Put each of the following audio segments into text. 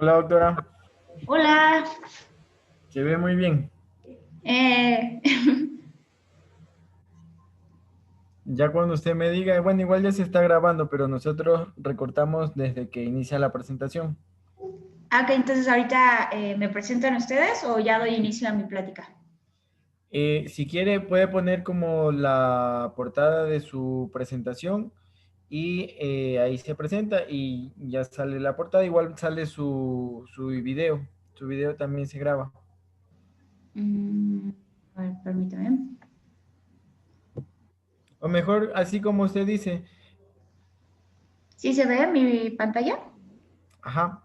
Hola, doctora. Hola. Se ve muy bien. Eh, Ya cuando usted me diga, bueno, igual ya se está grabando, pero nosotros recortamos desde que inicia la presentación. ok, entonces ahorita me presentan ustedes o ya doy inicio a mi plática. Si quiere, puede poner como la portada de su presentación y ahí se presenta y ya sale la portada. Igual sale su video. Su video también se graba. Mm, a ver, permítame. O mejor, así como usted dice. ¿Sí se ve mi pantalla? Ajá.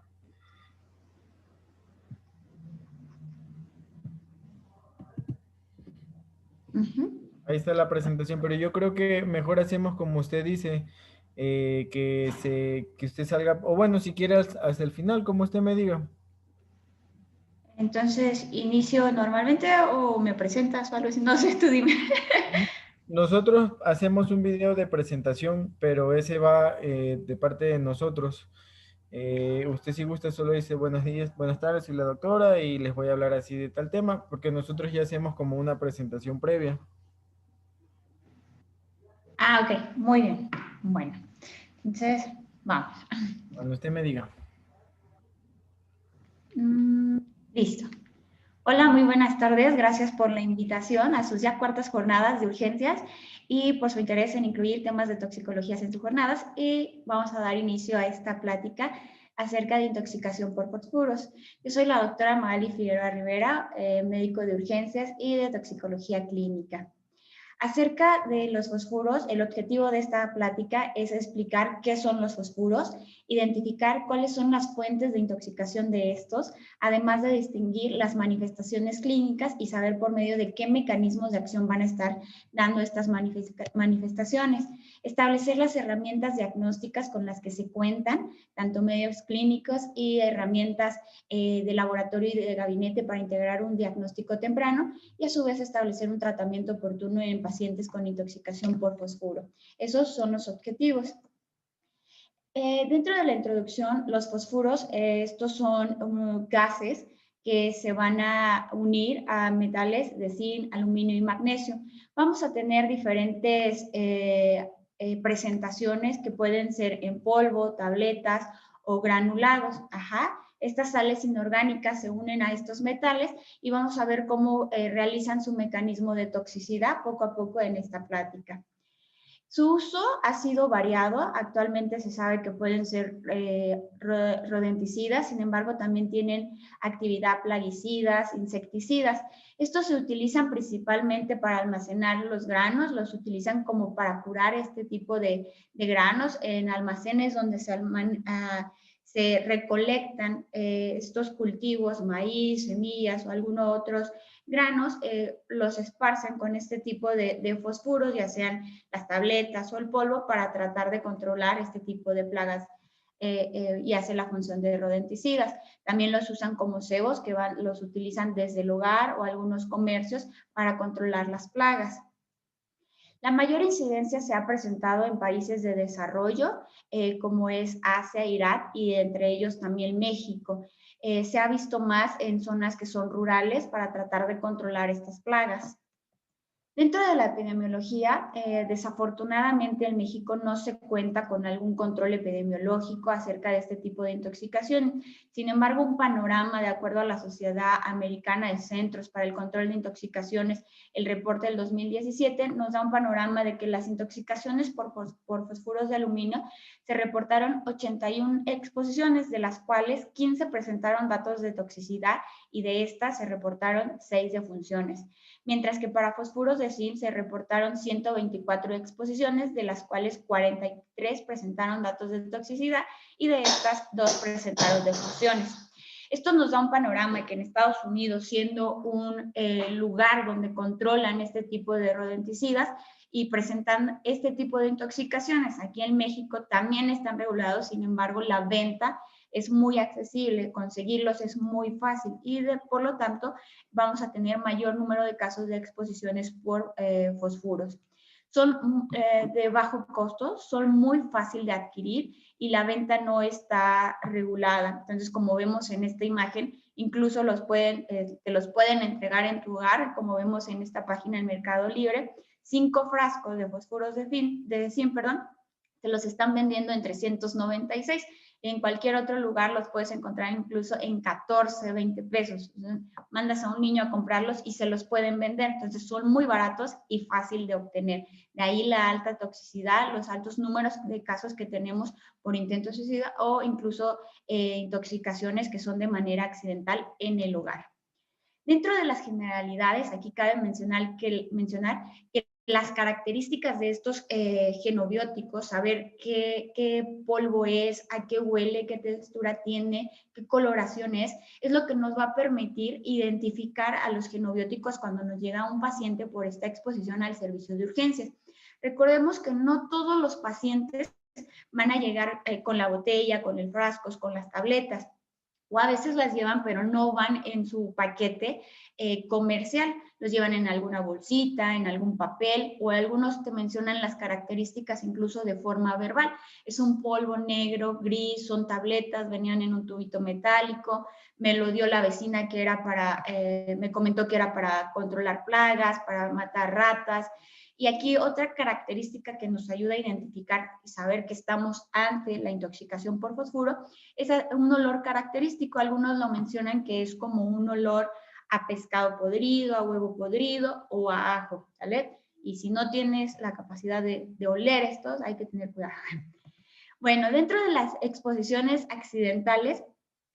Ujú. Ahí está la presentación, pero yo creo que mejor hacemos como usted dice, que usted salga, o bueno, si quiere hasta el final, como usted me diga. Entonces, ¿inicio normalmente o me presentas o algo así? No sé, tú dime. Nosotros hacemos un video de presentación, pero ese va de parte de nosotros. Usted si gusta solo dice buenos días, buenas tardes, soy la doctora y les voy a hablar así de tal tema, porque nosotros ya hacemos como una presentación previa. Ah, ok, muy bien. Bueno, entonces, vamos. Cuando usted me diga. Mm, listo. Hola, muy buenas tardes. Gracias por la invitación a sus ya cuartas jornadas de urgencias y por su interés en incluir temas de toxicologías en sus jornadas. Y vamos a dar inicio a esta plática acerca de intoxicación por fosfuros. Yo soy la doctora Magali Figueroa Rivera, médico de urgencias y de toxicología clínica. Acerca de los fosfuros, el objetivo de esta plática es explicar qué son los fosfuros, identificar cuáles son las fuentes de intoxicación de estos, además de distinguir las manifestaciones clínicas y saber por medio de qué mecanismos de acción van a estar dando estas manifestaciones. Establecer las herramientas diagnósticas con las que se cuentan, tanto medios clínicos y herramientas de laboratorio y de gabinete para integrar un diagnóstico temprano y a su vez establecer un tratamiento oportuno en pacientes con intoxicación por fosfuro. Esos son los objetivos. Dentro de la introducción, los fosfuros, estos son gases que se van a unir a metales de zinc, aluminio y magnesio. Vamos a tener diferentes presentaciones que pueden ser en polvo, tabletas o granulados. Ajá. Estas sales inorgánicas se unen a estos metales y vamos a ver cómo realizan su mecanismo de toxicidad poco a poco en esta plática. Su uso ha sido variado. Actualmente se sabe que pueden ser rodenticidas, sin embargo, también tienen actividad plaguicidas, insecticidas. Estos se utilizan principalmente para almacenar los granos, los utilizan como para curar este tipo de granos en almacenes donde se recolectan estos cultivos, maíz, semillas o algunos otros granos, los esparcen con este tipo de fosfuros, ya sean las tabletas o el polvo, para tratar de controlar este tipo de plagas y hace la función de rodenticidas. También los usan como cebos, que los utilizan desde el hogar o algunos comercios para controlar las plagas. La mayor incidencia se ha presentado en países de desarrollo, como es Asia, Irak y entre ellos también México. Se ha visto más en zonas que son rurales para tratar de controlar estas plagas. Dentro de la epidemiología, desafortunadamente en México no se cuenta con algún control epidemiológico acerca de este tipo de intoxicación. Sin embargo, un panorama de acuerdo a la Sociedad Americana de Centros para el Control de Intoxicaciones, el reporte del 2017, nos da un panorama de que las intoxicaciones por fosfuros de aluminio se reportaron 81 exposiciones, de las cuales 15 presentaron datos de toxicidad y de estas se reportaron 6 defunciones, mientras que para fosfuros de zinc se reportaron 124 exposiciones, de las cuales 43 presentaron datos de toxicidad y de estas 2 presentaron defunciones. Esto nos da un panorama de que en Estados Unidos, siendo un lugar donde controlan este tipo de rodenticidas y presentan este tipo de intoxicaciones, aquí en México también están regulados, sin embargo la venta es muy accesible, conseguirlos es muy fácil y por lo tanto vamos a tener mayor número de casos de exposiciones por fosfuros. Son de bajo costo, son muy fácil de adquirir y la venta no está regulada. Entonces, como vemos en esta imagen, incluso te los pueden entregar en tu hogar, como vemos en esta página del Mercado Libre. 5 frascos de fósforos de zinc, te los están vendiendo en 396. En cualquier otro lugar los puedes encontrar incluso en 14, 20 pesos. Mandas a un niño a comprarlos y se los pueden vender. Entonces son muy baratos y fácil de obtener. De ahí la alta toxicidad, los altos números de casos que tenemos por intento de suicidio o incluso intoxicaciones que son de manera accidental en el hogar. Dentro de las generalidades, aquí cabe mencionar que las características de estos genobióticos, saber qué polvo es, a qué huele, qué textura tiene, qué coloración es lo que nos va a permitir identificar a los genobióticos cuando nos llega un paciente por esta exposición al servicio de urgencias. Recordemos que no todos los pacientes van a llegar con la botella, con el frasco, con las tabletas, o a veces las llevan, pero no van en su paquete comercial, los llevan en alguna bolsita, en algún papel, o algunos te mencionan las características incluso de forma verbal. Es un polvo negro, gris, son tabletas, venían en un tubito metálico, me lo dio la vecina que era me comentó que era para controlar plagas, para matar ratas. Y aquí otra característica que nos ayuda a identificar y saber que estamos ante la intoxicación por fosfuro es un olor característico. Algunos lo mencionan que es como un olor a pescado podrido, a huevo podrido o a ajo, ¿vale? Y si no tienes la capacidad de oler estos, hay que tener cuidado. Bueno, dentro de las exposiciones accidentales,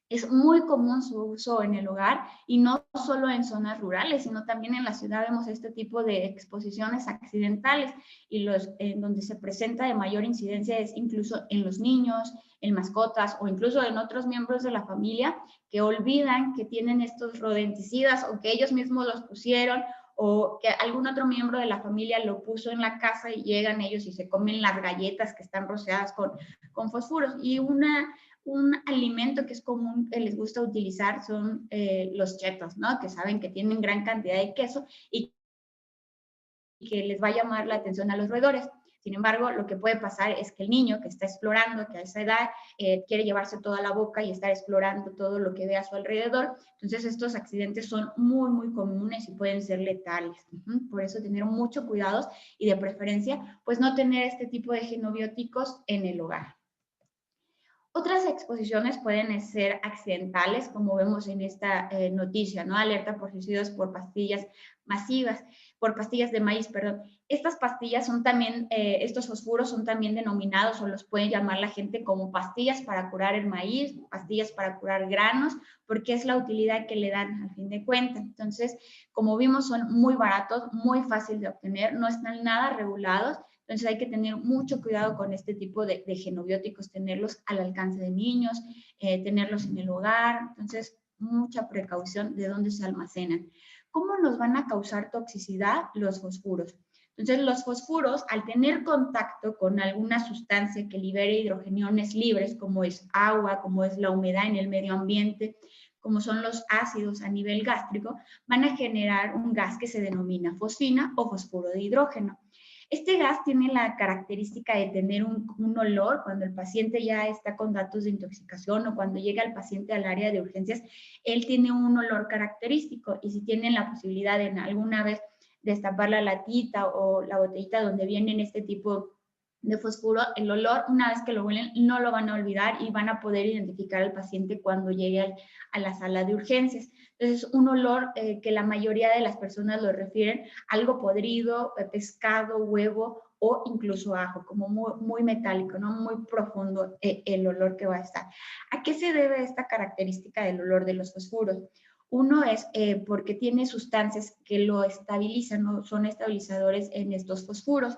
es muy común su uso en el hogar y no solo en zonas rurales, sino también en la ciudad vemos este tipo de exposiciones accidentales y en donde se presenta de mayor incidencia es incluso en los niños, en mascotas o incluso en otros miembros de la familia que olvidan que tienen estos rodenticidas o que ellos mismos los pusieron o que algún otro miembro de la familia lo puso en la casa y llegan ellos y se comen las galletas que están rociadas con fósforos. Y un alimento que es común que les gusta utilizar son los chetos, ¿no? Que saben que tienen gran cantidad de queso y que les va a llamar la atención a los roedores. Sin embargo, lo que puede pasar es que el niño que está explorando, que a esa edad quiere llevarse toda la boca y estar explorando todo lo que ve a su alrededor. Entonces, estos accidentes son muy, muy comunes y pueden ser letales. Por eso, tener mucho cuidado y de preferencia, pues no tener este tipo de genobióticos en el hogar. Otras exposiciones pueden ser accidentales, como vemos en esta noticia, ¿no? Alerta por suicidios por pastillas masivas, por pastillas de maíz, perdón. Estas pastillas son también, estos fosfuros son también denominados o los puede llamar la gente como pastillas para curar el maíz, pastillas para curar granos, porque es la utilidad que le dan al fin de cuentas. Entonces, como vimos, son muy baratos, muy fácil de obtener, no están nada regulados. Entonces hay que tener mucho cuidado con este tipo de genobióticos, tenerlos al alcance de niños, tenerlos en el hogar. Entonces, mucha precaución de dónde se almacenan. ¿Cómo nos van a causar toxicidad los fosfuros? Entonces, los fosfuros, al tener contacto con alguna sustancia que libere hidrogeniones libres, como es agua, como es la humedad en el medio ambiente, como son los ácidos a nivel gástrico, van a generar un gas que se denomina fosfina o fosfuro de hidrógeno. Este gas tiene la característica de tener un olor cuando el paciente ya está con datos de intoxicación o cuando llega el paciente al área de urgencias, él tiene un olor característico y si tienen la posibilidad de alguna vez destapar la latita o la botellita donde vienen este tipo de fosfuro, el olor, una vez que lo huelen, no lo van a olvidar y van a poder identificar al paciente cuando llegue a la sala de urgencias. Entonces, un olor que la mayoría de las personas lo refieren algo podrido, pescado, huevo o incluso ajo, como muy metálico, ¿no? Muy profundo el olor que va a estar. ¿A qué se debe esta característica del olor de los fosfuros? Uno es porque tiene sustancias que lo estabilizan, ¿no? Son estabilizadores en estos fosfuros.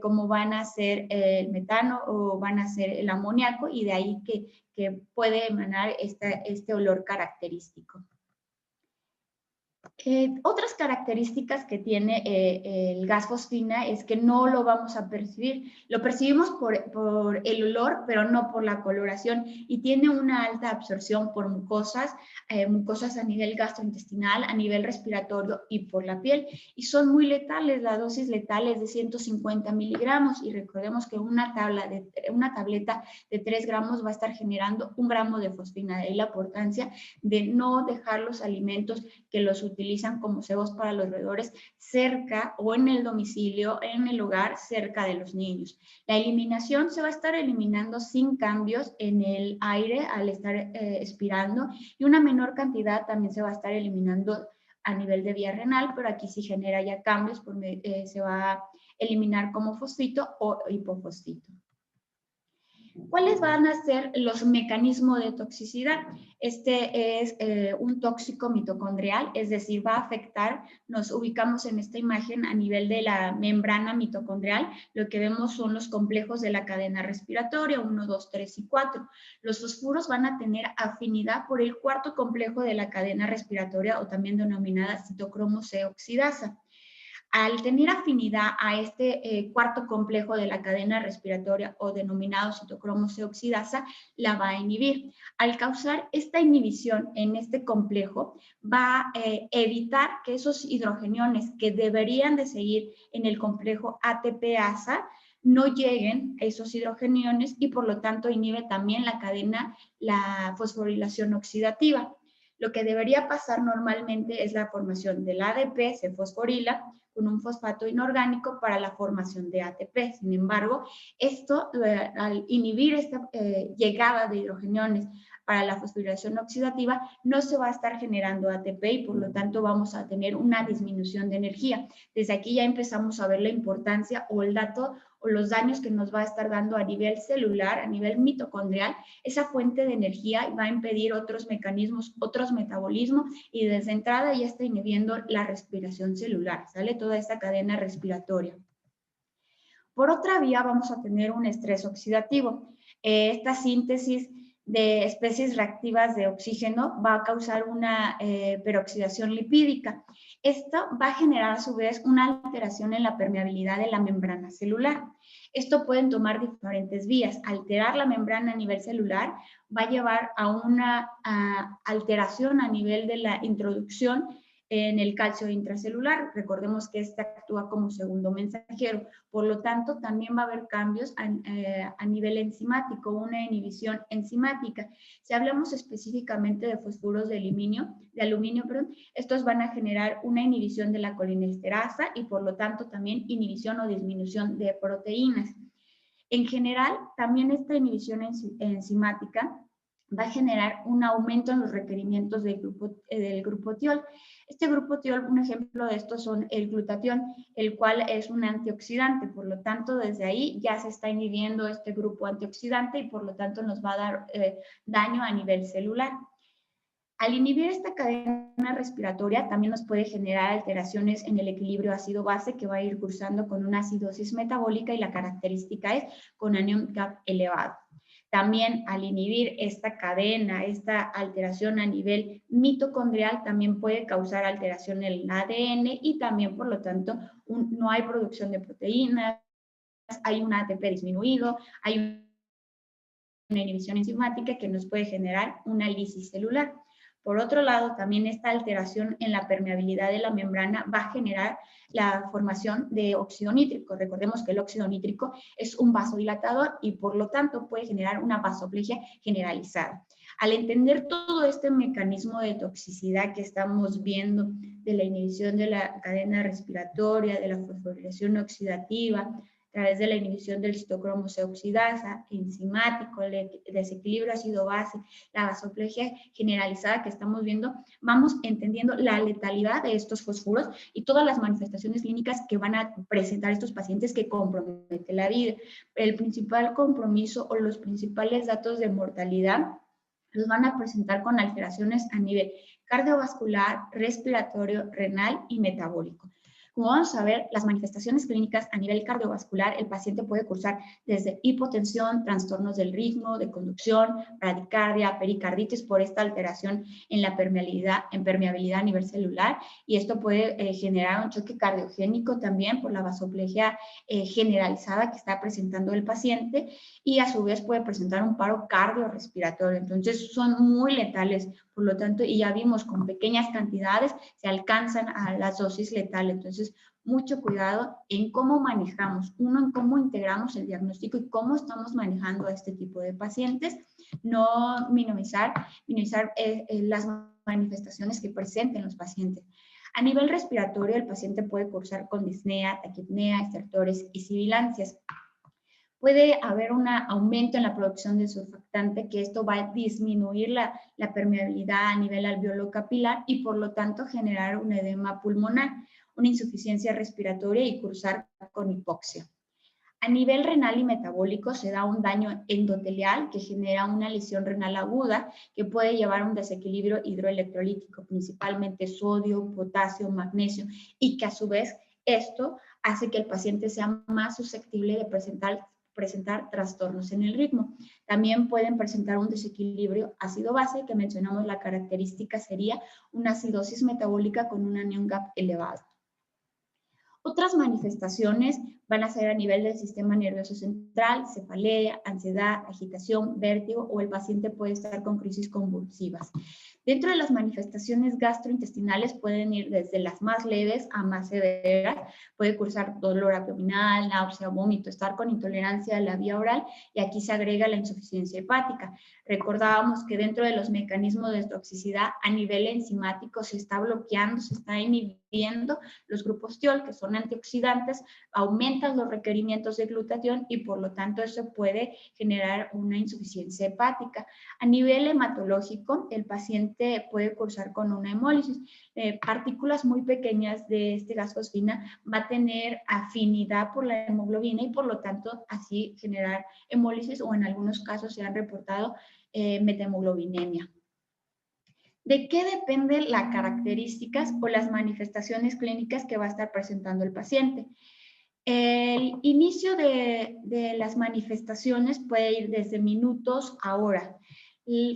Como van a ser el metano o van a ser el amoníaco, y de ahí que puede emanar este olor característico. Otras características que tiene el gas fosfina es que no lo vamos a percibir. Lo percibimos por el olor, pero no por la coloración, y tiene una alta absorción por mucosas a nivel gastrointestinal, a nivel respiratorio y por la piel. Y son muy letales, la dosis letal es de 150 miligramos, y recordemos que una tableta de 3 gramos va a estar generando 1 gramo de fosfina. De ahí la importancia de no dejar los alimentos que los utilizan como cebos para los roedores cerca o en el domicilio, en el hogar, cerca de los niños. La eliminación se va a estar eliminando sin cambios en el aire al estar expirando, y una menor cantidad también se va a estar eliminando a nivel de vía renal, pero aquí sí genera ya cambios, se va a eliminar como fosfito o hipofosfito. ¿Cuáles van a ser los mecanismos de toxicidad? Este es un tóxico mitocondrial, es decir, va a afectar, nos ubicamos en esta imagen a nivel de la membrana mitocondrial. Lo que vemos son los complejos de la cadena respiratoria, 1, 2, 3 y 4. Los fosfuros van a tener afinidad por el cuarto complejo de la cadena respiratoria, o también denominada citocromo C oxidasa. Al tener afinidad a este cuarto complejo de la cadena respiratoria, o denominado citocromo C oxidasa, la va a inhibir. Al causar esta inhibición en este complejo, va a evitar que esos hidrogeniones que deberían de seguir en el complejo ATP-ASA no lleguen a esos hidrogeniones, y por lo tanto inhibe también la cadena, la fosforilación oxidativa. Lo que debería pasar normalmente es la formación del ADP, se fosforila con un fosfato inorgánico para la formación de ATP. Sin embargo, esto, al inhibir esta llegada de hidrogeniones para la fosforilación oxidativa, no se va a estar generando ATP, y por lo tanto vamos a tener una disminución de energía. Desde aquí ya empezamos a ver la importancia o el dato o los daños que nos va a estar dando a nivel celular, a nivel mitocondrial, esa fuente de energía, y va a impedir otros mecanismos, otros metabolismos, y desde entrada ya está inhibiendo la respiración celular, ¿sale? Toda esta cadena respiratoria. Por otra vía vamos a tener un estrés oxidativo. Esta síntesis de especies reactivas de oxígeno va a causar una peroxidación lipídica. Esto va a generar a su vez una alteración en la permeabilidad de la membrana celular. Esto pueden tomar diferentes vías. Alterar la membrana a nivel celular va a llevar a una alteración a nivel de la introducción en el calcio intracelular. Recordemos que este actúa como segundo mensajero. Por lo tanto, también va a haber cambios a nivel enzimático, una inhibición enzimática. Si hablamos específicamente de fosfuros de aluminio, estos van a generar una inhibición de la colinesterasa, y por lo tanto también inhibición o disminución de proteínas. En general, también esta inhibición enzimática va a generar un aumento en los requerimientos del grupo tiol. Este grupo tiol, un ejemplo de esto son el glutatión, el cual es un antioxidante. Por lo tanto, desde ahí ya se está inhibiendo este grupo antioxidante, y por lo tanto nos va a dar daño a nivel celular. Al inhibir esta cadena respiratoria, también nos puede generar alteraciones en el equilibrio ácido-base, que va a ir cursando con una acidosis metabólica, y la característica es con anion CAP elevado. También al inhibir esta cadena, esta alteración a nivel mitocondrial, también puede causar alteración en el ADN, y también, por lo tanto, no hay producción de proteínas, hay un ATP disminuido, hay una inhibición enzimática que nos puede generar una lisis celular. Por otro lado, también esta alteración en la permeabilidad de la membrana va a generar la formación de óxido nítrico. Recordemos que el óxido nítrico es un vasodilatador, y por lo tanto puede generar una vasoplegia generalizada. Al entender todo este mecanismo de toxicidad que estamos viendo, de la inhibición de la cadena respiratoria, de la fosforilación oxidativa, a través de la inhibición del citocromo C oxidasa, enzimático, el desequilibrio ácido-base, la vasoplegia generalizada que estamos viendo, vamos entendiendo la letalidad de estos fosfuros y todas las manifestaciones clínicas que van a presentar estos pacientes que comprometen la vida. El principal compromiso o los principales datos de mortalidad los van a presentar con alteraciones a nivel cardiovascular, respiratorio, renal y metabólico. Como vamos a ver, las manifestaciones clínicas a nivel cardiovascular, el paciente puede cursar desde hipotensión, trastornos del ritmo, de conducción, bradicardia, pericarditis por esta alteración en la permeabilidad a nivel celular, y esto puede generar un choque cardiogénico también por la vasoplegia generalizada que está presentando el paciente, y a su vez puede presentar un paro cardiorrespiratorio. Entonces son muy letales, por lo tanto, y ya vimos con pequeñas cantidades se alcanzan a las dosis letales. Entonces, mucho cuidado en cómo manejamos, en cómo integramos el diagnóstico y cómo estamos manejando a este tipo de pacientes, no minimizar las manifestaciones que presenten los pacientes. A nivel respiratorio, el paciente puede cursar con disnea, taquipnea, estertores y sibilancias. Puede haber un aumento en la producción de surfactante, que esto va a disminuir la permeabilidad a nivel alveolo capilar y por lo tanto generar un edema pulmonar, una insuficiencia respiratoria y cursar con hipoxia. A nivel renal y metabólico se da un daño endotelial que genera una lesión renal aguda que puede llevar a un desequilibrio hidroelectrolítico, principalmente sodio, potasio, magnesio, y que a su vez esto hace que el paciente sea más susceptible de presentar trastornos en el ritmo. También pueden presentar un desequilibrio ácido-base, que mencionamos la característica sería una acidosis metabólica con un anion gap elevado. Otras manifestaciones van a ser a nivel del sistema nervioso central, cefalea, ansiedad, agitación, vértigo, o el paciente puede estar con crisis convulsivas. Dentro de las manifestaciones gastrointestinales pueden ir desde las más leves a más severas. Puede cursar dolor abdominal, náusea, vómito, estar con intolerancia a la vía oral, y aquí se agrega la insuficiencia hepática. Recordábamos que dentro de los mecanismos de toxicidad a nivel enzimático se está bloqueando, se está inhibiendo los grupos TIOL, que son antioxidantes, aumentan los requerimientos de glutatión y por lo tanto eso puede generar una insuficiencia hepática. A nivel hematológico, el paciente puede cursar con una hemólisis. Partículas muy pequeñas de este gas fosfina va a tener afinidad por la hemoglobina y por lo tanto así generar hemólisis, o en algunos casos se han reportado methemoglobinemia. ¿De qué dependen las características o las manifestaciones clínicas que va a estar presentando el paciente? El inicio de las manifestaciones puede ir desde minutos a horas.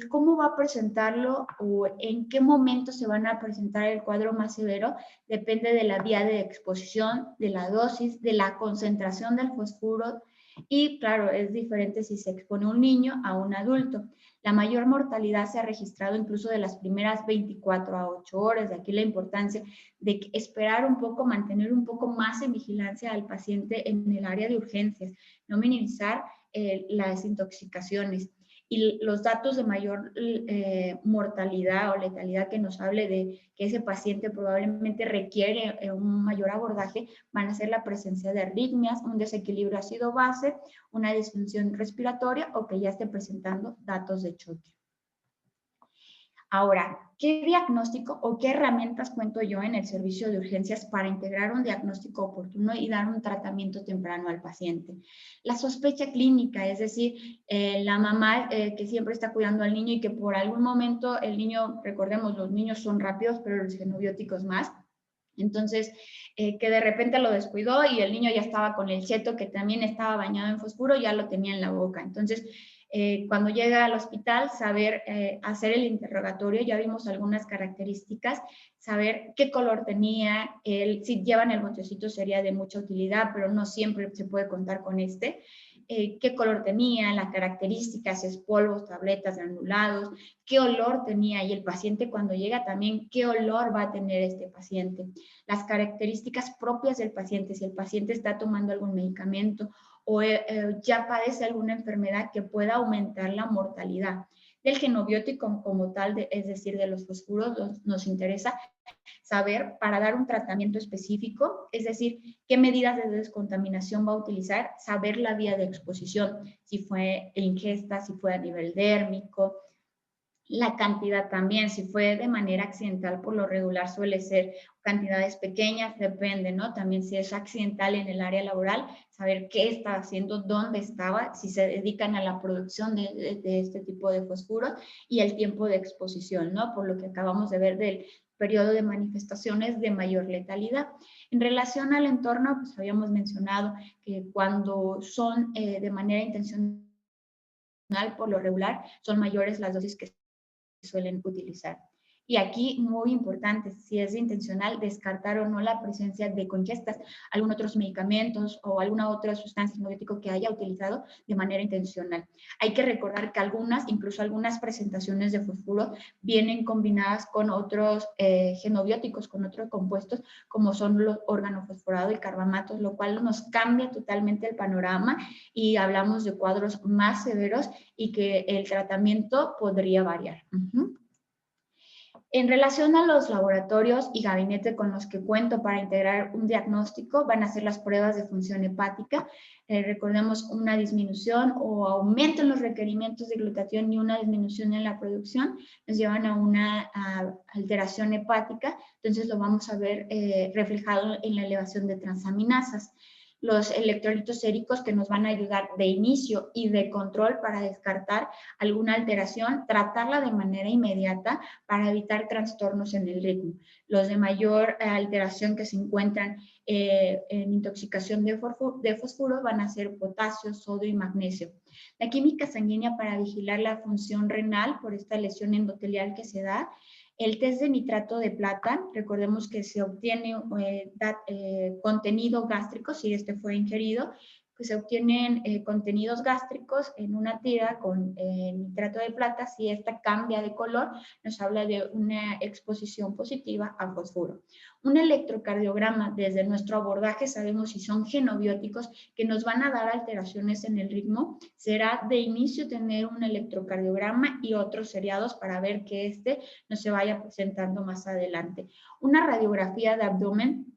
¿Cómo va a presentarlo o en qué momento se van a presentar el cuadro más severo? Depende de la vía de exposición, de la dosis, de la concentración del fosfuro, y claro, es diferente si se expone un niño a un adulto. La mayor mortalidad se ha registrado incluso de las primeras 24 a 8 horas, de aquí la importancia de esperar un poco, mantener un poco más en vigilancia al paciente en el área de urgencias, no minimizar las intoxicaciones. Y los datos de mayor mortalidad o letalidad que nos hable de que ese paciente probablemente requiere un mayor abordaje van a ser la presencia de arritmias, un desequilibrio ácido-base, una disfunción respiratoria o que ya esté presentando datos de choque. Ahora, ¿qué diagnóstico o qué herramientas cuento yo en el servicio de urgencias para integrar un diagnóstico oportuno y dar un tratamiento temprano al paciente? La sospecha clínica, es decir, la mamá que siempre está cuidando al niño y que por algún momento el niño, recordemos, los niños son rápidos, pero los genobióticos más. Entonces, que de repente lo descuidó y el niño ya estaba con el cheto que también estaba bañado en fosfuro, ya lo tenía en la boca. Entonces, cuando llega al hospital, saber hacer el interrogatorio, ya vimos algunas características, saber qué color tenía, si llevan el botecito sería de mucha utilidad, pero no siempre se puede contar con este. Qué color tenía, las características, si es polvos, tabletas, granulados, qué olor tenía, y el paciente cuando llega también, qué olor va a tener este paciente, las características propias del paciente, si el paciente está tomando algún medicamento o ya padece alguna enfermedad que pueda aumentar la mortalidad. del genobiótico como tal, es decir, de los fosfuros, nos interesa saber para dar un tratamiento específico, es decir, qué medidas de descontaminación va a utilizar, saber la vía de exposición, si fue ingesta, si fue a nivel dérmico, la cantidad también, si fue de manera accidental, por lo regular suele ser cantidades pequeñas, depende, ¿no? También si es accidental en el área laboral, saber qué estaba haciendo, dónde estaba, si se dedican a la producción de este tipo de fosfuros y el tiempo de exposición, ¿no? Por lo que acabamos de ver del periodo de manifestaciones de mayor letalidad. En relación al entorno, pues habíamos mencionado que cuando son de manera intencional, por lo regular, son mayores las dosis que suelen utilizar. Y aquí, muy importante, si es intencional, descartar o no la presencia de congestas, algún otros medicamentos o alguna otra sustancia genobiótica que haya utilizado de manera intencional. Hay que recordar que incluso algunas presentaciones de fosfuro, vienen combinadas con otros genobióticos, con otros compuestos, como son los organofosforados y carbamatos, lo cual nos cambia totalmente el panorama y hablamos de cuadros más severos y que el tratamiento podría variar. En relación a los laboratorios y gabinete con los que cuento para integrar un diagnóstico, van a ser las pruebas de función hepática. Recordemos una disminución o aumento en los requerimientos de glutatión y una disminución en la producción nos llevan a una alteración hepática, entonces lo vamos a ver reflejado en la elevación de transaminasas. Los electrolitos séricos que nos van a ayudar de inicio y de control para descartar alguna alteración, tratarla de manera inmediata para evitar trastornos en el ritmo. Los de mayor alteración que se encuentran en intoxicación de fósforo van a ser potasio, sodio y magnesio. La química sanguínea para vigilar la función renal por esta lesión endotelial que se da. El test de nitrato de plata, recordemos que se obtiene contenido gástrico si este fue ingerido, pues se obtienen contenidos gástricos en una tira con nitrato de plata. Si esta cambia de color, nos habla de una exposición positiva a fosfuro. Un electrocardiograma, desde nuestro abordaje sabemos si son genobióticos que nos van a dar alteraciones en el ritmo. Será de inicio tener un electrocardiograma y otros seriados para ver que este no se vaya presentando más adelante. Una radiografía de abdomen.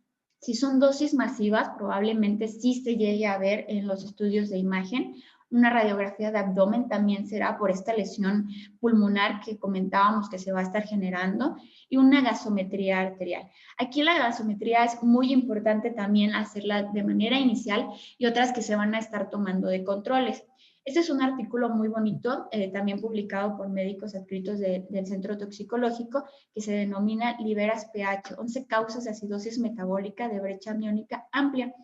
Si son dosis masivas, probablemente sí se llegue a ver en los estudios de imagen. Una radiografía de abdomen también será por esta lesión pulmonar que comentábamos que se va a estar generando, y una gasometría arterial. Aquí la gasometría es muy importante también hacerla de manera inicial y otras que se van a estar tomando de controles. Este es un artículo muy bonito, también publicado por médicos adscritos del Centro Toxicológico, que se denomina Liberas pH, 11 causas de acidosis metabólica de brecha amiónica amplia.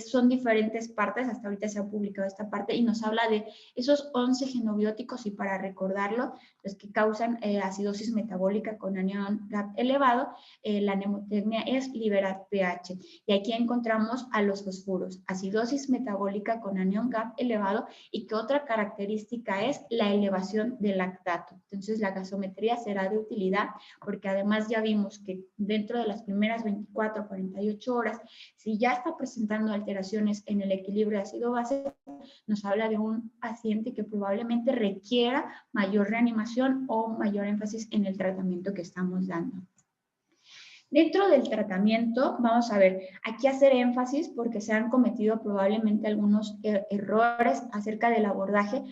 Son diferentes partes, hasta ahorita se ha publicado esta parte y nos habla de esos 11 genobióticos, y para recordarlo, los que causan acidosis metabólica con anión GAP elevado, la mnemotecnia es Liberas pH. Y aquí encontramos a los fosfuros, acidosis metabólica con anión GAP elevado, y que otra característica es la elevación del lactato. Entonces la gasometría será de utilidad porque además ya vimos que dentro de las primeras 24 a 48 horas, si ya está presentando alteraciones en el equilibrio ácido-base, nos habla de un paciente que probablemente requiera mayor reanimación o mayor énfasis en el tratamiento que estamos dando. Dentro del tratamiento, vamos a ver, aquí hacer énfasis porque se han cometido probablemente algunos errores acerca del abordaje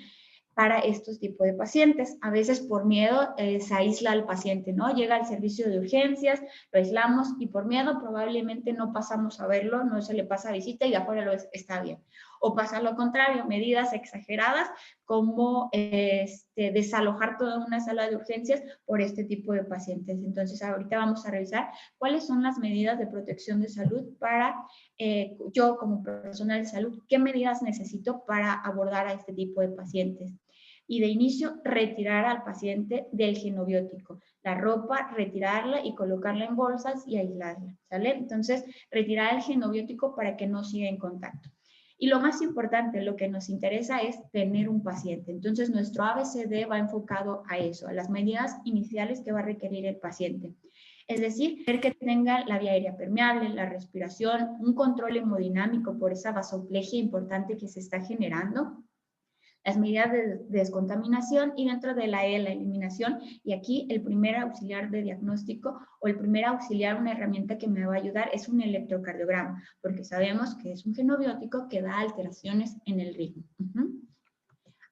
para estos tipos de pacientes. A veces por miedo se aísla al paciente, ¿no? Llega al servicio de urgencias, lo aislamos y por miedo probablemente no pasamos a verlo, no se le pasa visita y de afuera está bien. O pasa lo contrario, medidas exageradas como desalojar toda una sala de urgencias por este tipo de pacientes. Entonces ahorita vamos a revisar cuáles son las medidas de protección de salud para yo como personal de salud, qué medidas necesito para abordar a este tipo de pacientes. Y de inicio, retirar al paciente del genobiótico. La ropa, retirarla y colocarla en bolsas y aislarla, ¿sale? Entonces, retirar el genobiótico para que no siga en contacto. Y lo más importante, lo que nos interesa es tener un paciente. Entonces, nuestro ABCD va enfocado a eso, a las medidas iniciales que va a requerir el paciente. Es decir, ver que tenga la vía aérea permeable, la respiración, un control hemodinámico por esa vasoplegia importante que se está generando, las medidas de descontaminación y dentro de la E, la eliminación. Y aquí el primer auxiliar de diagnóstico o el primer auxiliar, una herramienta que me va a ayudar es un electrocardiograma, porque sabemos que es un genobiótico que da alteraciones en el ritmo.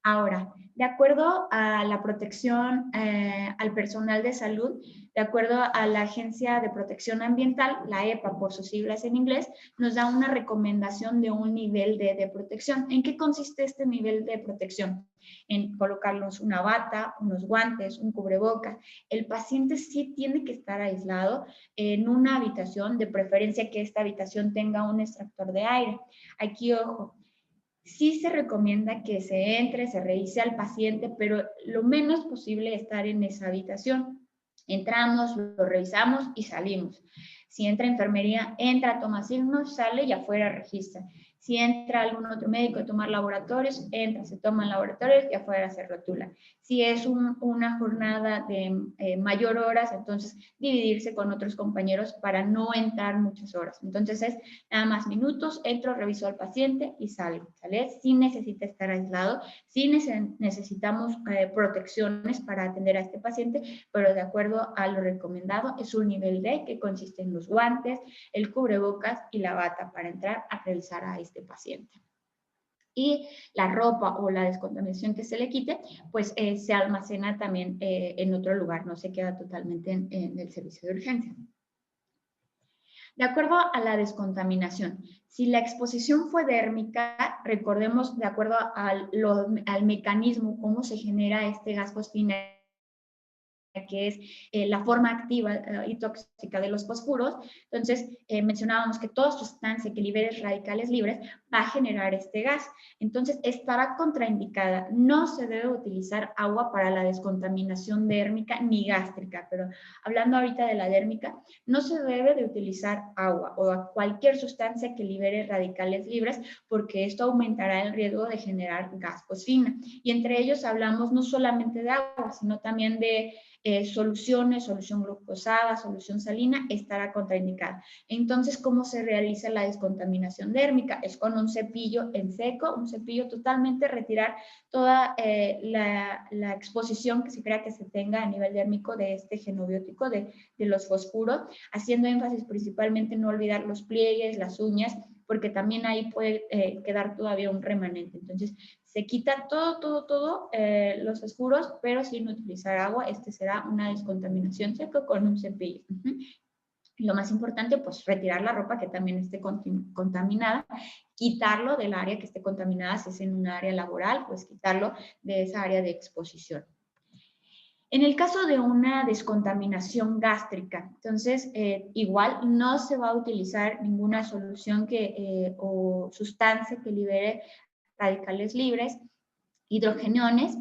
Ahora, de acuerdo a la protección al personal de salud, de acuerdo a la Agencia de Protección Ambiental, la EPA por sus siglas en inglés, nos da una recomendación de un nivel de protección. ¿En qué consiste este nivel de protección? En colocarnos una bata, unos guantes, un cubrebocas. El paciente sí tiene que estar aislado en una habitación, de preferencia que esta habitación tenga un extractor de aire. Aquí, ojo, sí se recomienda que se entre, se revise al paciente, pero lo menos posible estar en esa habitación. Entramos, lo revisamos y salimos. Si entra enfermería, entra, toma signos, sale y afuera registra. Si entra algún otro médico a tomar laboratorios, entra, se toman laboratorios y afuera se rotula. Si es una jornada de mayor horas, entonces dividirse con otros compañeros para no entrar muchas horas. Entonces es nada más minutos, entro, reviso al paciente y salgo, ¿sale? Sí necesita estar aislado, sí necesitamos protecciones para atender a este paciente, pero de acuerdo a lo recomendado es un nivel D que consiste en los guantes, el cubrebocas y la bata para entrar a revisar a este paciente. Y la ropa o la descontaminación que se le quite, pues se almacena también en otro lugar, no se queda totalmente en el servicio de urgencia. De acuerdo a la descontaminación, si la exposición fue dérmica, recordemos de acuerdo al mecanismo, cómo se genera este gas fosfina, que es la forma activa y tóxica de los fosfuros. Entonces, mencionábamos que toda sustancia que libere radicales libres va a generar este gas. Entonces, estará contraindicada. No se debe utilizar agua para la descontaminación dérmica ni gástrica, pero hablando ahorita de la dérmica, no se debe de utilizar agua o cualquier sustancia que libere radicales libres, porque esto aumentará el riesgo de generar gas fosfina. Y entre ellos hablamos no solamente de agua, sino también de soluciones, solución glucosada, solución salina, estará contraindicada. Entonces, ¿cómo se realiza la descontaminación dérmica? Es con un cepillo en seco, un cepillo totalmente, retirar toda la exposición que se crea que se tenga a nivel dérmico de este genobiótico, de los fosfuros, haciendo énfasis principalmente en no olvidar los pliegues, las uñas, porque también ahí puede quedar todavía un remanente. Entonces, se quita todo, los fosfuros, pero sin utilizar agua. Este será una descontaminación seca con un cepillo. Lo más importante, pues retirar la ropa que también esté contaminada, quitarlo del área que esté contaminada, si es en un área laboral, pues quitarlo de esa área de exposición. En el caso de una descontaminación gástrica, entonces igual no se va a utilizar ninguna solución o sustancia que libere radicales libres, hidrogeniones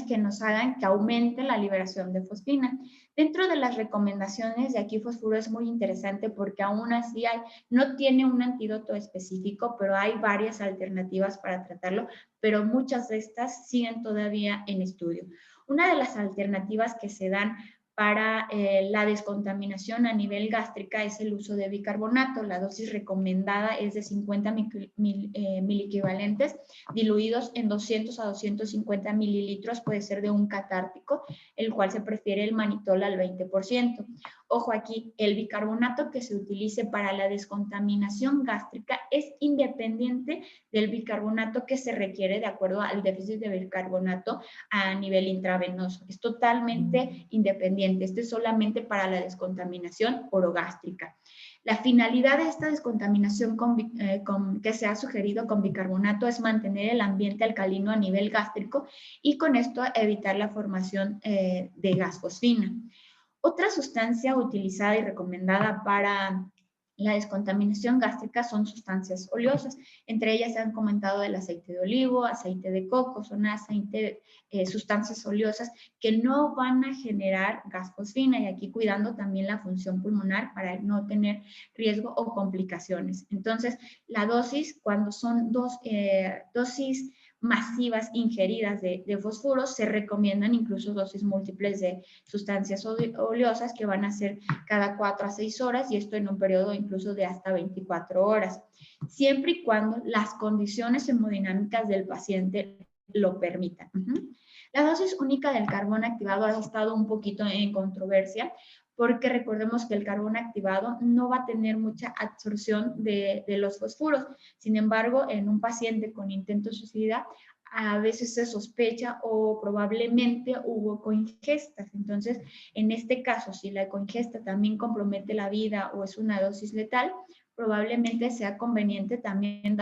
que nos hagan que aumente la liberación de fosfina. Dentro de las recomendaciones de aquí fosfuro es muy interesante porque aún así no tiene un antídoto específico, pero hay varias alternativas para tratarlo, pero muchas de estas siguen todavía en estudio. Una de las alternativas que se dan para la descontaminación a nivel gástrica es el uso de bicarbonato. La dosis recomendada es de 50 miliequivalentes diluidos en 200 a 250 mililitros, puede ser de un catártico, el cual se prefiere el manitol al 20%. Ojo aquí, el bicarbonato que se utilice para la descontaminación gástrica es independiente del bicarbonato que se requiere de acuerdo al déficit de bicarbonato a nivel intravenoso. Es totalmente independiente. Este es solamente para la descontaminación orogástrica. La finalidad de esta descontaminación que se ha sugerido con bicarbonato es mantener el ambiente alcalino a nivel gástrico y con esto evitar la formación de gas fosfina. Otra sustancia utilizada y recomendada para la descontaminación gástrica son sustancias oleosas. Entre ellas se han comentado el aceite de olivo, aceite de coco, son sustancias oleosas que no van a generar gas fosfina y aquí cuidando también la función pulmonar para no tener riesgo o complicaciones. Entonces, la dosis, cuando son dosis masivas ingeridas de fósforo, se recomiendan incluso dosis múltiples de sustancias oleosas que van a ser cada 4 a 6 horas y esto en un periodo incluso de hasta 24 horas, siempre y cuando las condiciones hemodinámicas del paciente lo permitan. La dosis única del carbón activado ha estado un poquito en controversia porque recordemos que el carbón activado no va a tener mucha absorción de los fosfuros. Sin embargo, en un paciente con intento suicida, a veces se sospecha o probablemente hubo coingestas. Entonces, en este caso, si la coingesta también compromete la vida o es una dosis letal, probablemente sea conveniente también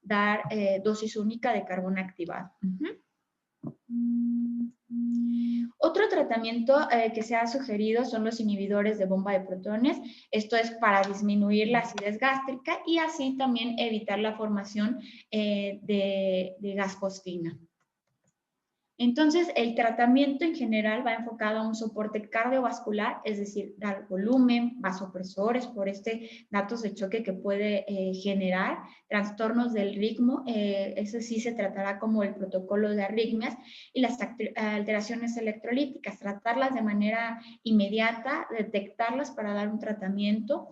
dar dosis única de carbón activado. Otro tratamiento que se ha sugerido son los inhibidores de bomba de protones. Esto es para disminuir la acidez gástrica y así también evitar la formación de gas fosfina. Entonces, el tratamiento en general va enfocado a un soporte cardiovascular, es decir, dar volumen, vasopresores por datos de choque que puede generar, trastornos del ritmo, eso sí se tratará como el protocolo de arritmias, y las alteraciones electrolíticas, tratarlas de manera inmediata, detectarlas para dar un tratamiento,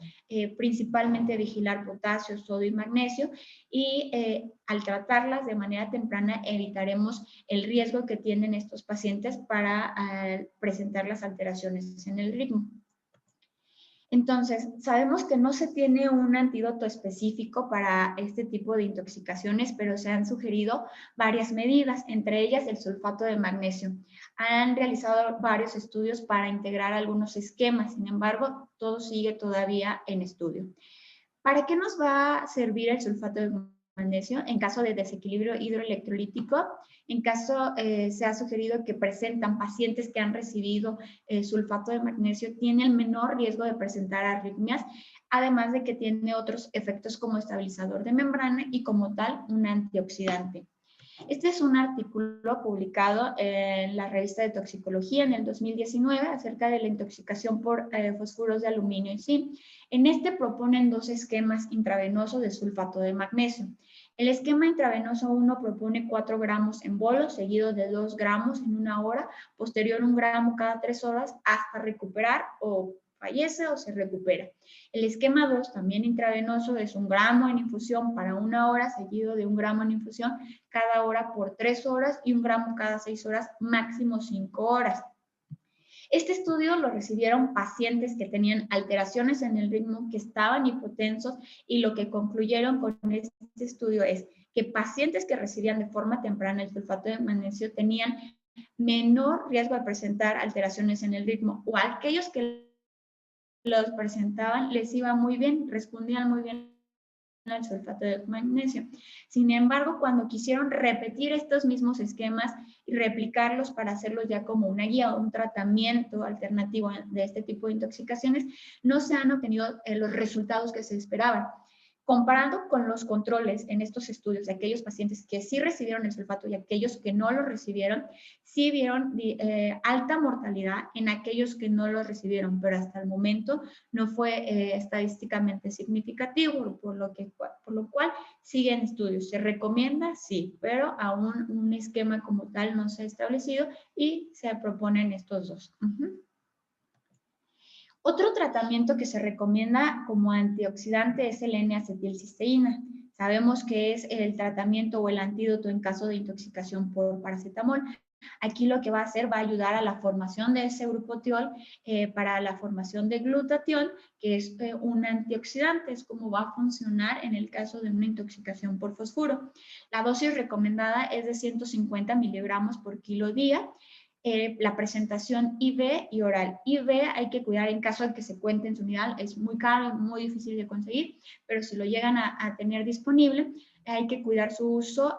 principalmente vigilar potasio, sodio y magnesio, y al tratarlas de manera temprana evitaremos el riesgo que tienen estos pacientes para presentar las alteraciones en el ritmo. Entonces, sabemos que no se tiene un antídoto específico para este tipo de intoxicaciones, pero se han sugerido varias medidas, entre ellas el sulfato de magnesio. Han realizado varios estudios para integrar algunos esquemas, sin embargo, todo sigue todavía en estudio. ¿Para qué nos va a servir el sulfato de magnesio? En caso de desequilibrio hidroelectrolítico, en caso se ha sugerido que presentan pacientes que han recibido sulfato de magnesio, tiene el menor riesgo de presentar arritmias, además de que tiene otros efectos como estabilizador de membrana y como tal un antioxidante. Este es un artículo publicado en la revista de toxicología en el 2019 acerca de la intoxicación por fosfuros de aluminio y zinc. En este proponen dos esquemas intravenosos de sulfato de magnesio. El esquema intravenoso 1 propone 4 gramos en bolo, seguido de 2 gramos en 1 hora, posterior 1 gramo cada 3 horas hasta recuperar o fallece o se recupera. El esquema 2, también intravenoso, es 1 gramo en infusión para 1 hora, seguido de 1 gramo en infusión cada hora por 3 horas y 1 gramo cada 6 horas, máximo 5 horas. Este estudio lo recibieron pacientes que tenían alteraciones en el ritmo, que estaban hipotensos, y lo que concluyeron con este estudio es que pacientes que recibían de forma temprana el sulfato de magnesio tenían menor riesgo de presentar alteraciones en el ritmo, o aquellos que los presentaban les iba muy bien, respondían muy bien al sulfato de magnesio. Sin embargo, cuando quisieron repetir estos mismos esquemas y replicarlos para hacerlos ya como una guía o un tratamiento alternativo de este tipo de intoxicaciones, no se han obtenido los resultados que se esperaban. Comparando con los controles en estos estudios de aquellos pacientes que sí recibieron el sulfato y aquellos que no lo recibieron, sí vieron alta mortalidad en aquellos que no lo recibieron, pero hasta el momento no fue estadísticamente significativo, por lo cual siguen estudios. ¿Se recomienda? Sí, pero aún un esquema como tal no se ha establecido y se proponen estos dos. Otro tratamiento que se recomienda como antioxidante es el N-acetilcisteína. Sabemos que es el tratamiento o el antídoto en caso de intoxicación por paracetamol. Aquí lo que va a hacer va a ayudar a la formación de ese grupo tiol para la formación de glutatión, que es un antioxidante, es como va a funcionar en el caso de una intoxicación por fosfuro. La dosis recomendada es de 150 miligramos por kilo día. La presentación IV y oral. IV hay que cuidar en caso de que se cuente en su unidad, es muy caro, muy difícil de conseguir, pero si lo llegan a tener disponible, hay que cuidar su uso,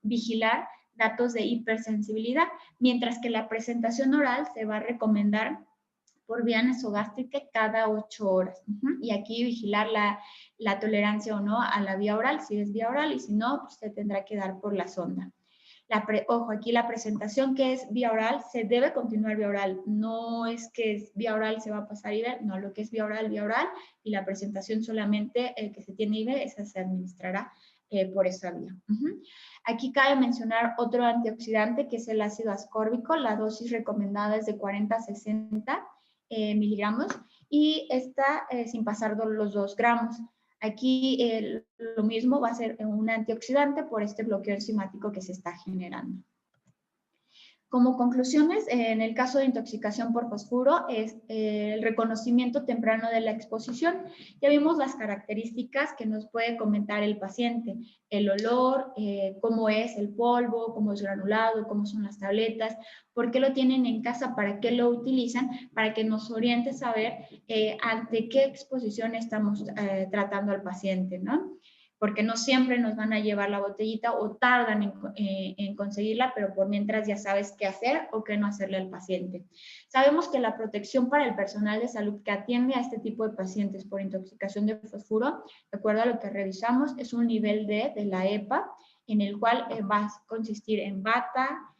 vigilar datos de hipersensibilidad, mientras que la presentación oral se va a recomendar por vía nasogástrica cada 8 horas. Y aquí vigilar la tolerancia o no a la vía oral, si es vía oral, y si no, pues se tendrá que dar por la sonda. Ojo, aquí la presentación que es vía oral, se debe continuar vía oral. No es que es vía oral se va a pasar IV, no, lo que es vía oral, y la presentación solamente que se tiene IV, esa se administrará por esa vía. Aquí cabe mencionar otro antioxidante que es el ácido ascórbico. La dosis recomendada es de 40 a 60 miligramos y está sin pasar los 2 gramos. Aquí lo mismo va a ser un antioxidante por este bloqueo enzimático que se está generando. Como conclusiones, en el caso de intoxicación por fosfuro, es el reconocimiento temprano de la exposición. Ya vimos las características que nos puede comentar el paciente, el olor, cómo es el polvo, cómo es granulado, cómo son las tabletas, por qué lo tienen en casa, para qué lo utilizan, para que nos oriente a saber ante qué exposición estamos tratando al paciente, ¿no? Porque no siempre nos van a llevar la botellita o tardan en conseguirla, pero por mientras ya sabes qué hacer o qué no hacerle al paciente. Sabemos que la protección para el personal de salud que atiende a este tipo de pacientes por intoxicación de fosfuro, de acuerdo a lo que revisamos, es un nivel D de la EPA, en el cual va a consistir en bata,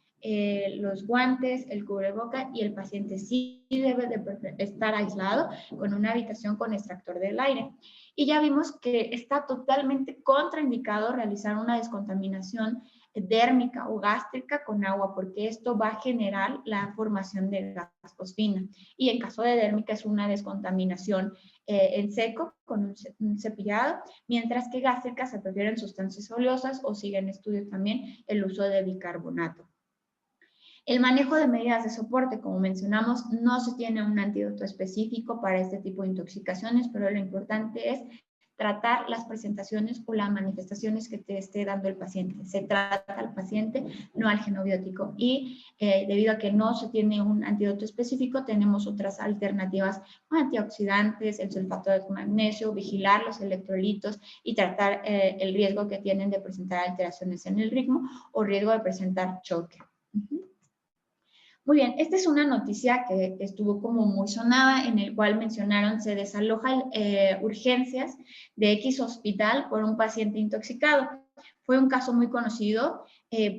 los guantes, el cubreboca, y el paciente sí debe de estar aislado con una habitación con extractor del aire. Y ya vimos que está totalmente contraindicado realizar una descontaminación dérmica o gástrica con agua, porque esto va a generar la formación de gas fosfina. Y en caso de dérmica es una descontaminación en seco con un cepillado, mientras que gástrica se prefieren sustancias oleosas o sigue en estudio también el uso de bicarbonato. El manejo de medidas de soporte, como mencionamos, no se tiene un antídoto específico para este tipo de intoxicaciones, pero lo importante es tratar las presentaciones o las manifestaciones que te esté dando el paciente. Se trata al paciente, no al genobiótico. Y debido a que no se tiene un antídoto específico, tenemos otras alternativas con antioxidantes, el sulfato de magnesio, vigilar los electrolitos y tratar el riesgo que tienen de presentar alteraciones en el ritmo o riesgo de presentar choque. Muy bien, esta es una noticia que estuvo como muy sonada, en el cual mencionaron se desalojan urgencias de X hospital por un paciente intoxicado. Fue un caso muy conocido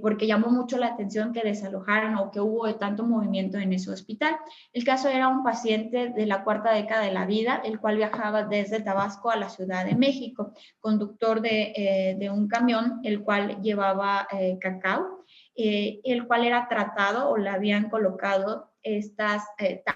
porque llamó mucho la atención que desalojaran o que hubo tanto movimiento en ese hospital. El caso era un paciente de la 4ª década de la vida, el cual viajaba desde Tabasco a la Ciudad de México, conductor de un camión, el cual llevaba cacao, el cual era tratado o le habían colocado estas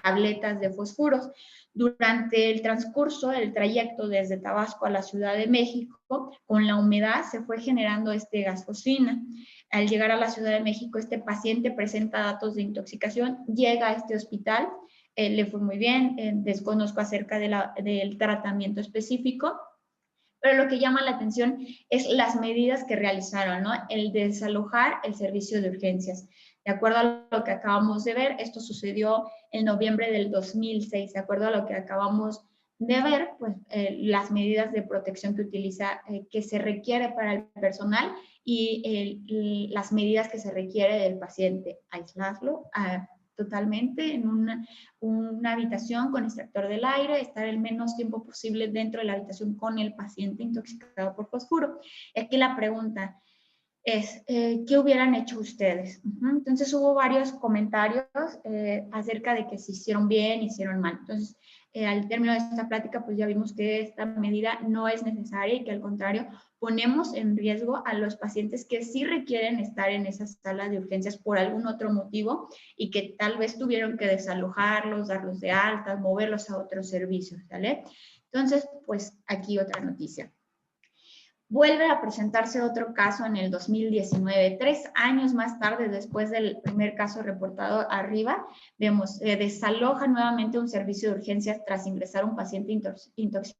tabletas de fosfuros. Durante el transcurso del trayecto desde Tabasco a la Ciudad de México, con la humedad se fue generando este gas fosfina. Al llegar a la Ciudad de México, este paciente presenta datos de intoxicación, llega a este hospital, le fue muy bien, desconozco acerca del tratamiento específico, pero lo que llama la atención es las medidas que realizaron, ¿no? El desalojar el servicio de urgencias. De acuerdo a lo que acabamos de ver, esto sucedió en noviembre del 2006. De acuerdo a lo que acabamos de ver, pues las medidas de protección que utiliza, que se requiere para el personal y las medidas que se requiere del paciente. Aislarlo totalmente en una habitación con extractor del aire, estar el menos tiempo posible dentro de la habitación con el paciente intoxicado por fosfuro. Aquí la pregunta es, ¿qué hubieran hecho ustedes? Entonces hubo varios comentarios acerca de que se hicieron bien, hicieron mal. Entonces, al término de esta plática, pues ya vimos que esta medida no es necesaria y que al contrario, ponemos en riesgo a los pacientes que sí requieren estar en esa sala de urgencias por algún otro motivo y que tal vez tuvieron que desalojarlos, darlos de alta, moverlos a otros servicios, ¿vale? Entonces, pues aquí otra noticia. Vuelve a presentarse otro caso en el 2019, 3 años más tarde, después del primer caso reportado arriba, vemos, desaloja nuevamente un servicio de urgencias tras ingresar un paciente intoxicado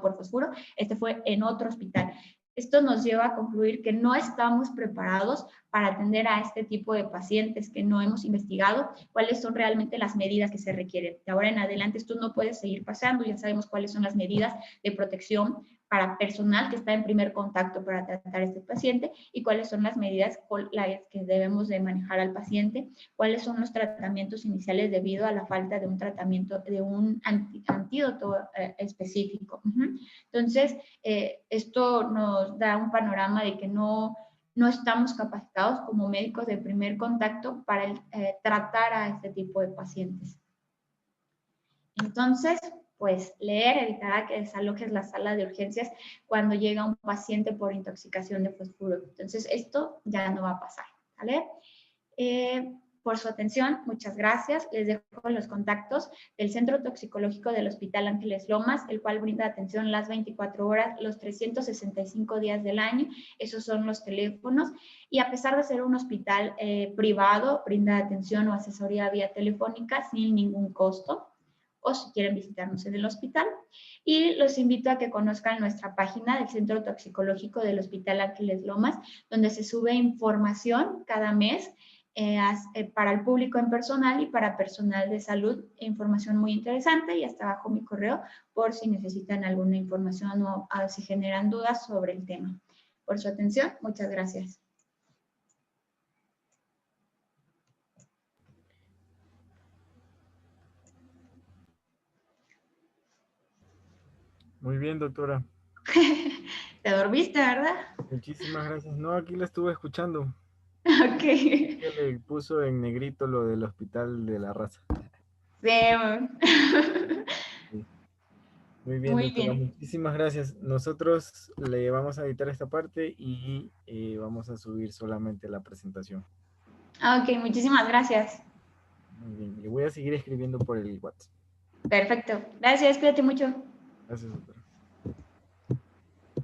por fosfuro. Este fue en otro hospital. Esto nos lleva a concluir que no estamos preparados para atender a este tipo de pacientes, que no hemos investigado cuáles son realmente las medidas que se requieren. De ahora en adelante esto no puede seguir pasando, ya sabemos cuáles son las medidas de protección para personal que está en primer contacto para tratar a este paciente y cuáles son las medidas que debemos de manejar al paciente, cuáles son los tratamientos iniciales debido a la falta de un tratamiento, de un antídoto específico. Entonces, esto nos da un panorama de que no estamos capacitados como médicos de primer contacto para tratar a este tipo de pacientes. Entonces, pues leer, evitará que desalojes la sala de urgencias cuando llega un paciente por intoxicación de fosfuro. Entonces, esto ya no va a pasar, ¿vale? Por su atención, muchas gracias. Les dejo los contactos del Centro Toxicológico del Hospital Ángeles Lomas, el cual brinda atención las 24 horas, los 365 días del año. Esos son los teléfonos. Y a pesar de ser un hospital privado, brinda atención o asesoría vía telefónica sin ningún costo, o si quieren visitarnos en el hospital. Y los invito a que conozcan nuestra página del Centro Toxicológico del Hospital Ángeles Lomas, donde se sube información cada mes para el público en personal y para personal de salud, información muy interesante, y hasta abajo mi correo por si necesitan alguna información o si generan dudas sobre el tema. Por su atención, muchas gracias. Muy bien, doctora. Te dormiste, ¿verdad? Muchísimas gracias. No, aquí la estuve escuchando. Ok. Que le puso en negrito lo del Hospital de la Raza. Sí. Sí. Muy bien, Muy doctora. bien. Muchísimas gracias. Nosotros le vamos a editar esta parte y vamos a subir solamente la presentación. Ok, muchísimas gracias. Muy bien. Le voy a seguir escribiendo por el WhatsApp. Perfecto. Gracias, cuídate mucho. Gracias, doctora.